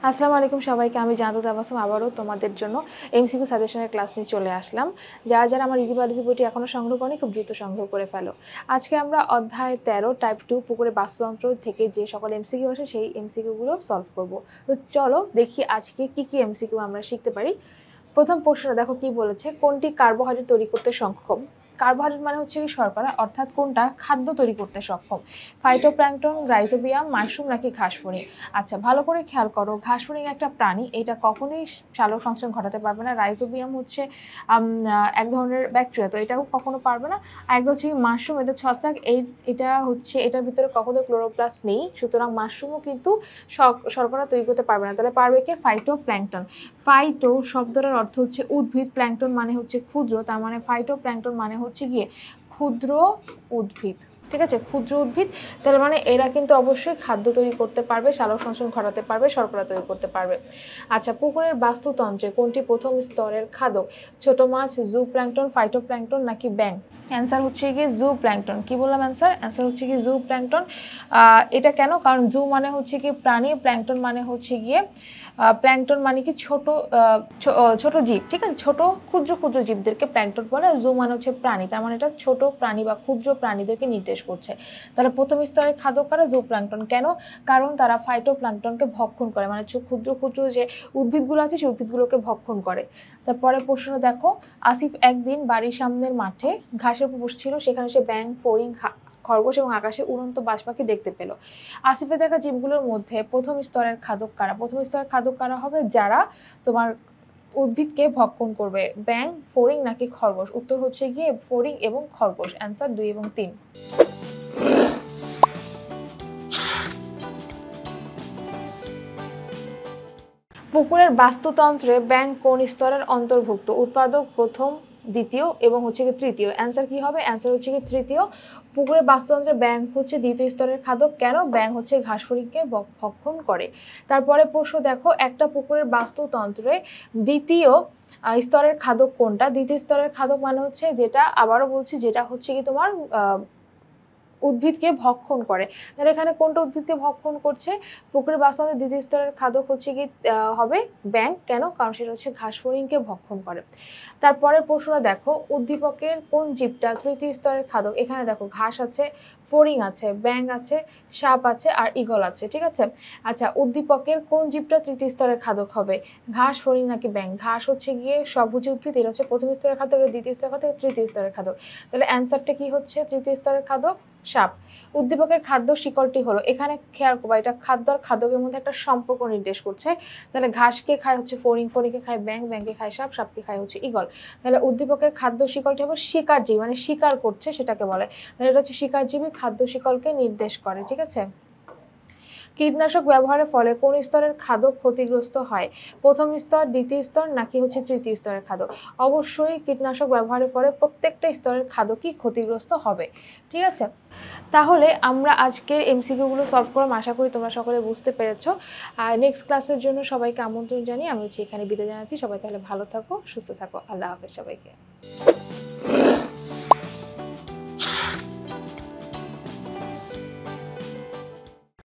আসসালামু আলাইকুম সবাইকে। আমি জানাতুল তাবাসসুম আবারও তোমাদের জন্য এমসিকিউ সাজেশনের ক্লাস নিয়ে চলে আসলাম। যারা যারা আমার ইজি বায়োলজি বইটি এখনও সংগ্রহ করনি খুব দ্রুত সংগ্রহ করে ফেলো। আজকে আমরা অধ্যায় 13 টাইপ 2 পুকুরের বাস্তুতন্ত্র থেকে যে সকল এমসিকিউ আসে সেই এমসিকিউগুলো সলভ করব। তো চলো দেখি আজকে কি কি এমসিকিউ আমরা শিখতে পারি। প্রথম প্রশ্নটা দেখো কি বলেছে, কোনটি কার্বোহাইড্রেট তৈরি করতে সক্ষম? কার্বোহাইড্রেট মানে হচ্ছে কি শর্করা, অর্থাৎ কোনটা খাদ্য তৈরি করতে সক্ষম? ফাইটোপ্ল্যাঙ্কটন, রাইজোবিয়াম, মাশরুম নাকি ঘাসফড়িং? আচ্ছা ভালো করে খেয়াল করো, ঘাসফড়িং একটা প্রাণী, এটা কখনোই সালোক সংশ্লেষণ ঘটাতে পারবে না। রাইজোবিয়াম হচ্ছে এক ধরনের ব্যাকটেরিয়া, তো এটাও কখনো পারবে না। আর একটা হচ্ছে মাশরুম, এটা ছত্রাক, এটা হচ্ছে এটার ভিতরে কখনো ক্লোরোপ্লাস্ট নেই, সুতরাং মাশরুমও কিন্তু শর্করা তৈরি করতে পারবে না। তাহলে পারবে কে? ফাইটোপ্ল্যাঙ্কটন। ফাইটো শব্দটার অর্থ হচ্ছে উদ্ভিদ, প্ল্যাঙ্কটন মানে হচ্ছে ক্ষুদ্র, তার মানে ফাইটোপ্ল্যাঙ্কটন মানে হচ্ছে গিয়ে ক্ষুদ্র উদ্ভিদ। ঠিক আছে, ক্ষুদ্র উদ্ভিদ। তার মানে এরা কিন্তু অবশ্যই খাদ্য তৈরি করতে পারবে, সালোক সংশ্লেষণ ঘটাতে পারবে, শর্করা তৈরি করতে পারবে। আচ্ছা, পুকুরের বাস্তুতন্ত্রে কোনটি প্রথম স্তরের খাদক? ছোট মাছ, জু প্ল্যাঙ্কটন, ফাইটোপ্ল্যাঙ্কটন নাকি ব্যাঙ? অ্যান্সার হচ্ছে গিয়ে জু প্ল্যাঙ্কটন। কি বললাম অ্যান্সার হচ্ছে গিয়ে জু প্ল্যাঙ্কটন। এটা কেন? কারণ জু মানে হচ্ছে গিয়ে প্রাণী, প্ল্যাঙ্কটন মানে হচ্ছে গিয়ে প্ল্যাঙ্কটন মানে কি ছোট জীব। ঠিক আছে, ছোট ক্ষুদ্র ক্ষুদ্র জীবদেরকে প্ল্যাঙ্কটন বলে। জু মানে হচ্ছে প্রাণী, তার মানে এটা ছোট প্রাণী বা ক্ষুদ্র প্রাণীদেরকে নির্দেশ করছে। তারা প্রথম স্তরের খাদক কারা? জু প্ল্যাঙ্কটন। কেন? কারণ তারা ফাইটোপ্ল্যাঙ্কটনকে ভক্ষণ করে, মানে ক্ষুদ্র ক্ষুদ্র যে উদ্ভিদগুলো আছে সেই উদ্ভিদগুলোকে ভক্ষণ করে। তারপরে প্রশ্ন দেখো, আসিফ একদিন বাড়ির সামনের মাঠে ঘাসের উপর বসেছিল, সেখানে সে ব্যাঙ, ফড়িং, খরগোশ এবং আকাশে উড়ন্ত বাজ পাখি দেখতে পেল। আসিফের দেখা জীবগুলোর মধ্যে প্রথম স্তরের খাদক কারা? প্রথম স্তরের খাদক কারা হবে? যারা তোমার উদ্ভিদকে ভক্ষণ করবে। ব্যাঙ, ফড়িং নাকি খরগোশ? উত্তর হচ্ছে গিয়ে ফড়িং এবং খরগোশ। অ্যান্সার 2 এবং 3। পুকুরের বাস্তুতন্ত্রে ব্যাঙ কোন স্তরের অন্তর্ভুক্ত? উৎপাদক, প্রথম, দ্বিতীয় এবং হচ্ছে কি তৃতীয়। অ্যান্সার কি হবে? অ্যান্সার হচ্ছে কি তৃতীয়। পুকুরের বাস্তুতন্ত্রে ব্যাঙ হচ্ছে দ্বিতীয় স্তরের খাদক। কেন? ব্যাঙ হচ্ছে ঘাসফড়িংকে ভক্ষণ করে। তারপরে প্রশ্ন দেখো, একটা পুকুরের বাস্তুতন্ত্রে দ্বিতীয় স্তরের খাদক কোনটা? দ্বিতীয় স্তরের খাদক মানে হচ্ছে যেটা, আবারও বলছি, যেটা হচ্ছে কি তোমার উদ্ভিদকে ভক্ষণ করে। তাহলে এখানে কোনটা উদ্ভিদকে ভক্ষণ করছে? পুকুরের বাস্তুতন্ত্রের দ্বিতীয় স্তরের খাদক হচ্ছে কি হবে ব্যাঙ। কেন? কারণ সেটা হচ্ছে ঘাসফড়িংকে ভক্ষণ করে। তারপরে প্রশ্নটা দেখো, উদ্দীপকের কোন জীবটা তৃতীয় স্তরের খাদক? এখানে দেখো ঘাস আছে, ফড়িং আছে, ব্যাঙ আছে, সাপ আছে আর ঈগল আছে। ঠিক আছে, আচ্ছা উদ্দীপকের কোন জীবটা তৃতীয় স্তরের খাদক হবে? ঘাস, ফড়িং নাকি ব্যাঙ? ঘাস হচ্ছে গিয়ে সবুজ উদ্ভিদ, এটা হচ্ছে প্রথম স্তরের খাদক, দ্বিতীয় স্তরের খাদক, তৃতীয় স্তরের খাদক। তাহলে অ্যান্সারটা কি হচ্ছে? তৃতীয় স্তরের খাদক সাপ। উদ্দীপকের খাদ্য শিকলটি হলো, এখানে খেয়াল করবা এটা খাদ্য আর খাদকের মধ্যে একটা সম্পর্ক নির্দেশ করছে। তাহলে ঘাসকে খায় হচ্ছে ফড়িং, ফড়িংকে খায় ব্যাঙ, ব্যাঙকে খায় সাপ, সাপকে খায় হচ্ছে ঈগল। তাহলে উদ্দীপকের খাদ্য শিকলটি হবে শিকারজীবী, মানে শিকার করছে সেটাকে বলে। তাহলে এটা হচ্ছে শিকারজীবী খাদ্য শিকলকে নির্দেশ করে। ঠিক আছে, কীটনাশক ব্যবহারের ফলে কোন স্তরের খাদক ক্ষতিগ্রস্ত হয়? প্রথম স্তর, দ্বিতীয় স্তর নাকি হচ্ছে তৃতীয় স্তরের খাদক? অবশ্যই কীটনাশক ব্যবহারের ফলে প্রত্যেকটা স্তরের খাদকই ক্ষতিগ্রস্ত হবে। ঠিক আছে, তাহলে আমরা আজকের এমসিকিউগুলো সলভ করলাম। আশা করি তোমরা সকলে বুঝতে পেরেছো। আর নেক্সট ক্লাসের জন্য সবাইকে আমন্ত্রণ জানিয়ে আমি হচ্ছে এখানে বিদায় জানাচ্ছি। সবাই তাহলে ভালো থাকো, সুস্থ থাকো। আল্লাহ হাফেজ সবাইকে।